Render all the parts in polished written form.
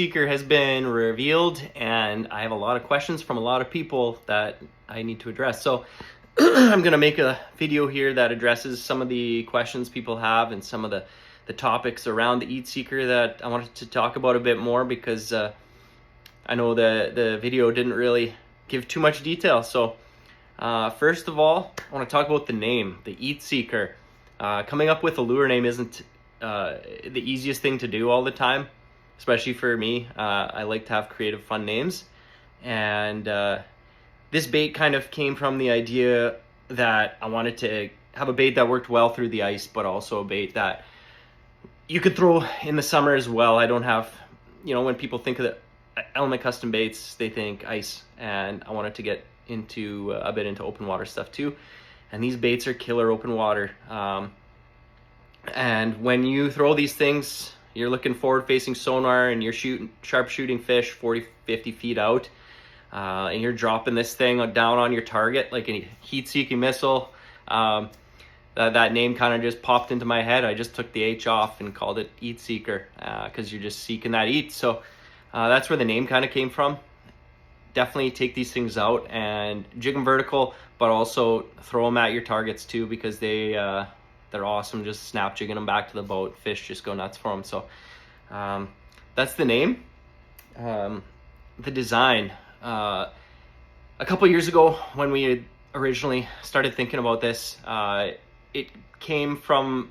Seeker has been revealed, and I have a lot of questions from a lot of people that I need to address. So I'm going to make a video here that addresses some of the questions people have and some of the topics around the EAT Seeker that I wanted to talk about a bit more, because I know the video didn't really give too much detail. So first of all, I want to talk about the name, the EAT Seeker. Coming up with a lure name isn't the easiest thing to do all the time, especially for me. I like to have creative, fun names. And this bait kind of came from the idea that I wanted to have a bait that worked well through the ice, but also a bait that you could throw in the summer as well. I don't have, when people think of the Element Custom Baits, they think ice, and I wanted to get into a bit into open water stuff too. And these baits are killer open water. And when you throw these things, you're looking forward facing sonar and you're sharp shooting fish 40, 50 feet out. And you're dropping this thing down on your target like a heat-seeking missile. That name kind of just popped into my head. I just took the H off and called it EAT Seeker, because you're just seeking that eat. So that's where the name kind of came from. Definitely take these things out and jig them vertical, but also throw them at your targets too, because they're awesome. Just snap jigging them back to the boat. Fish just go nuts for them. So that's the name. The design. A couple years ago, when we had originally started thinking about this, it came from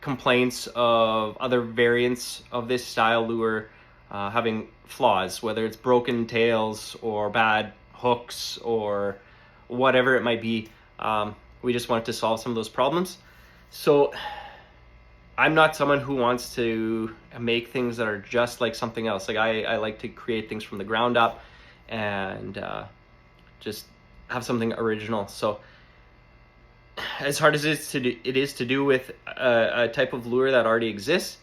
complaints of other variants of this style lure having flaws, whether it's broken tails or bad hooks or whatever it might be. We just wanted to solve some of those problems. So I'm not someone who wants to make things that are just like something else. Like I like to create things from the ground up and just have something original. So as hard as it is to do with a type of lure that already exists,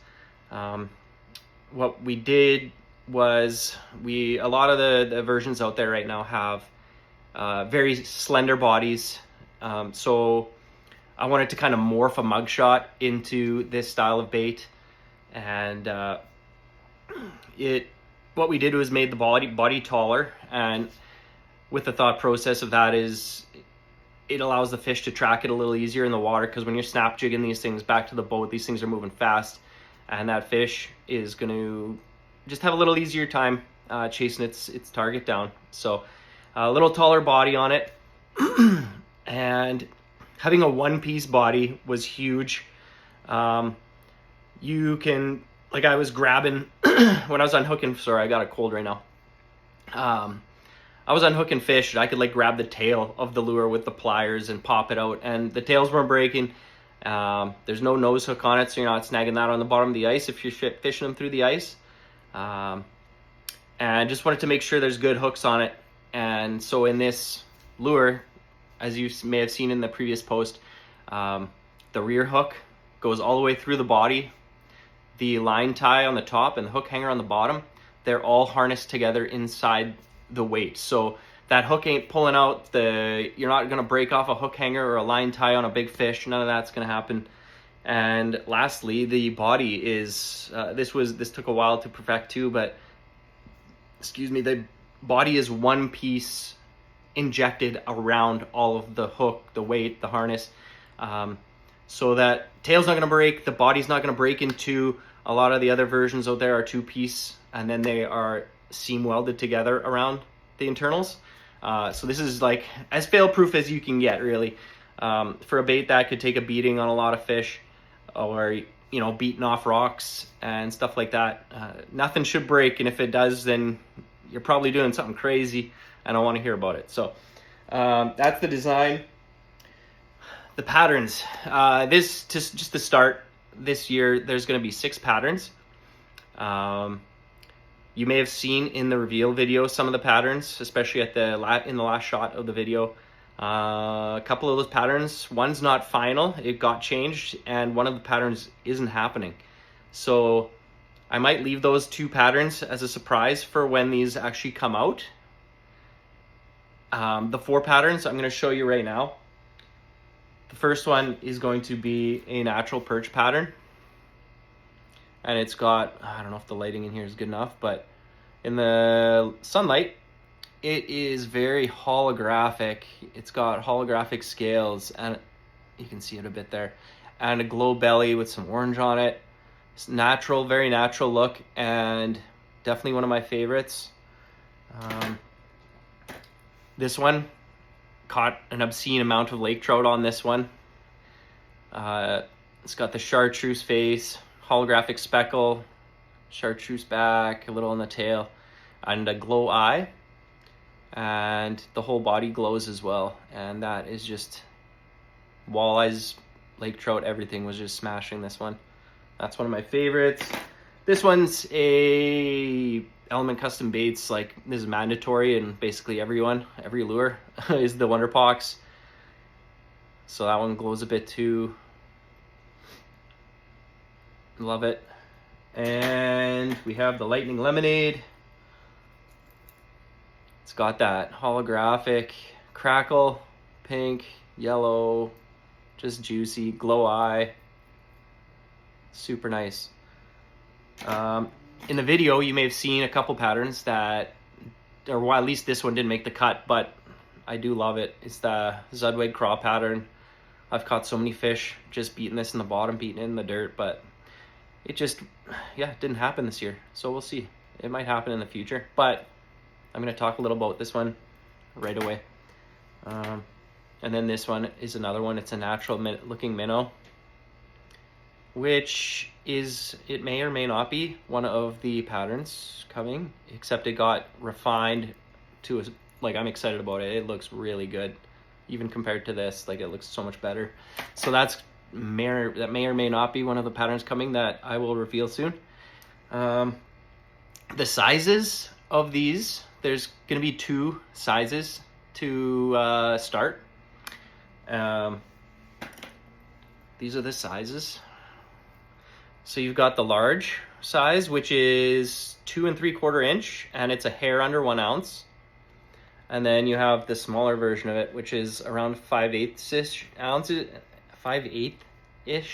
what we did was a lot of the versions out there right now have very slender bodies. So I wanted to kind of morph a mugshot into this style of bait, and what we did was made the body taller, and with the thought process of that is it allows the fish to track it a little easier in the water, because when you're snap jigging these things back to the boat, these things are moving fast, and that fish is going to just have a little easier time chasing its target down. So a little taller body on it, and having a one-piece body was huge. You can, like I was grabbing, when I was unhooking, sorry, I got a cold right now. I was unhooking fish, and I could like grab the tail of the lure with the pliers and pop it out, and the tails weren't breaking. There's no nose hook on it, so you're not snagging that on the bottom of the ice if you're fishing them through the ice. And just wanted to make sure there's good hooks on it. And so in this lure, as you may have seen in the previous post, the rear hook goes all the way through the body. The line tie on the top and the hook hanger on the bottom, they're all harnessed together inside the weight. So that hook ain't pulling out. You're not going to break off a hook hanger or a line tie on a big fish. None of that's going to happen. And lastly, the body is this took a while to perfect too, but the body is one piece injected around all of the hook, the weight, the harness, so that tail's not going to break, the body's not going to break into. A lot of the other versions out there are two-piece, and then they are seam welded together around the internals. So this is like as fail-proof as you can get, really, for a bait that could take a beating on a lot of fish, or beating off rocks and stuff like that. Nothing should break, and if it does, then you're probably doing something crazy, and I want to hear about it. So that's the design. The patterns. Just to start this year, there's going to be 6 patterns. You may have seen in the reveal video some of the patterns, especially in the last shot of the video. A couple of those patterns, one's not final, it got changed, and one of the patterns isn't happening. So I might leave those 2 patterns as a surprise for when these actually come out. The 4 patterns I'm going to show you right now. The first one is going to be a natural perch pattern. And it's got, I don't know if the lighting in here is good enough, but In the sunlight, it is very holographic. It's got holographic scales, and you can see it a bit there, and a glow belly with some orange on it. It's natural, very natural look, and definitely one of my favorites. This one caught an obscene amount of lake trout on this one. It's got the chartreuse face, holographic speckle, chartreuse back, a little on the tail, and a glow eye. And the whole body glows as well. And that is just walleyes, lake trout, everything was just smashing this one. That's one of my favorites. This one's a Element Custom Baits. Like, this is mandatory in basically every lure is the Wonderpox. So that one glows a bit too. Love it. And we have the Lightning Lemonade. It's got that holographic crackle, pink, yellow, just juicy, glow eye. Super nice. In the video, you may have seen a couple patterns that, or well, at least this one didn't make the cut, but I do love it. It's the Zudwig craw pattern. I've caught so many fish just beating this in the bottom, beating it in the dirt, but it just, yeah, it didn't happen this year. So we'll see. It might happen in the future, but I'm going to talk a little about this one right away. And then this one is another one. It's a natural looking minnow, which is, it may or may not be one of the patterns coming, except it got refined to a, like, I'm excited about it. It looks really good, even compared to this. Like, it looks so much better. So that may or may not be one of the patterns coming that I will reveal soon. The sizes of these, there's going to be 2 sizes to start. These are the sizes. So you've got the large size, which is 2 3/4 inch, and it's a hair under 1 ounce. And then you have the smaller version of it, which is around 5/8 ounces, 5/8 Let's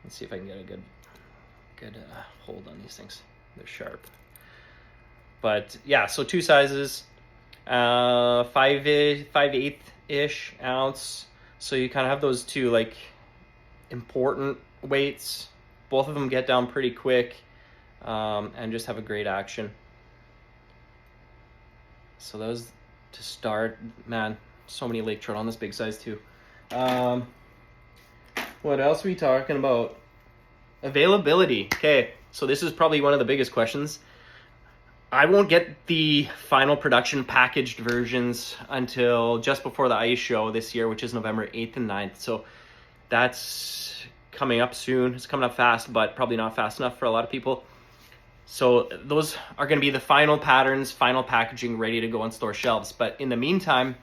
see if I can get a good hold on these things. They're sharp. But yeah, so 2 sizes, 5/8 ounce. So you kind of have those 2 like important weights. Both of them get down pretty quick, and just have a great action. So those to start. Man, so many lake trout on this big size too. What else are we talking about? Availability. Okay, so this is probably one of the biggest questions. I won't get the final production packaged versions until just before the ice show this year, which is November 8th and 9th. So that's coming up soon. It's coming up fast, but probably not fast enough for a lot of people. So those are going to be the final patterns, final packaging, ready to go on store shelves. But in the meantime,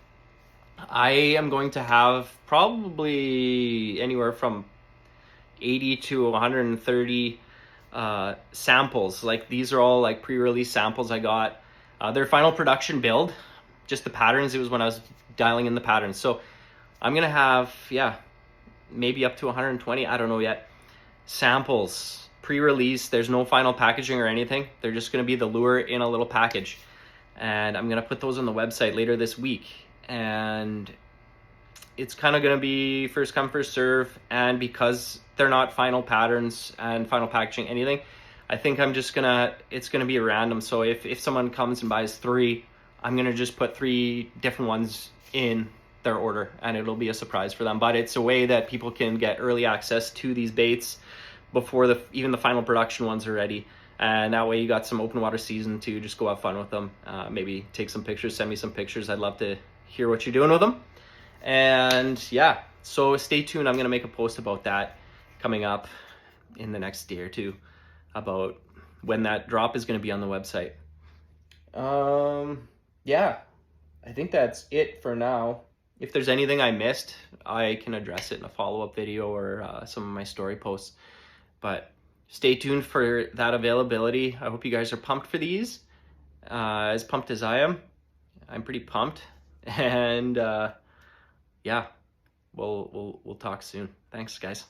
I am going to have probably anywhere from 80 to 130 samples. Like, these are all like pre-release samples I got. Their final production build, just the patterns. It was when I was dialing in the patterns. So I'm gonna have, yeah, maybe up to 120, I don't know yet, samples pre-release. There's no final packaging or anything. They're just gonna be the lure in a little package, and I'm gonna put those on the website later this week. And it's kind of going to be first come first serve, and because they're not final patterns and final packaging anything, I think it's gonna be random. So if someone comes and buys 3, I'm gonna just put 3 different ones in their order, and it'll be a surprise for them. But it's a way that people can get early access to these baits before even the final production ones are ready. And that way you got some open water season to just go have fun with them. Maybe take some pictures, send me some pictures. I'd love to hear what you're doing with them. And yeah, so stay tuned. I'm going to make a post about that coming up in the next day or 2 about when that drop is going to be on the website. Yeah, I think that's it for now. If there's anything I missed, I can address it in a follow-up video or some of my story posts. But stay tuned for that availability. I hope you guys are pumped for these, as pumped as I am. I'm pretty pumped. And yeah, we'll talk soon. Thanks, guys.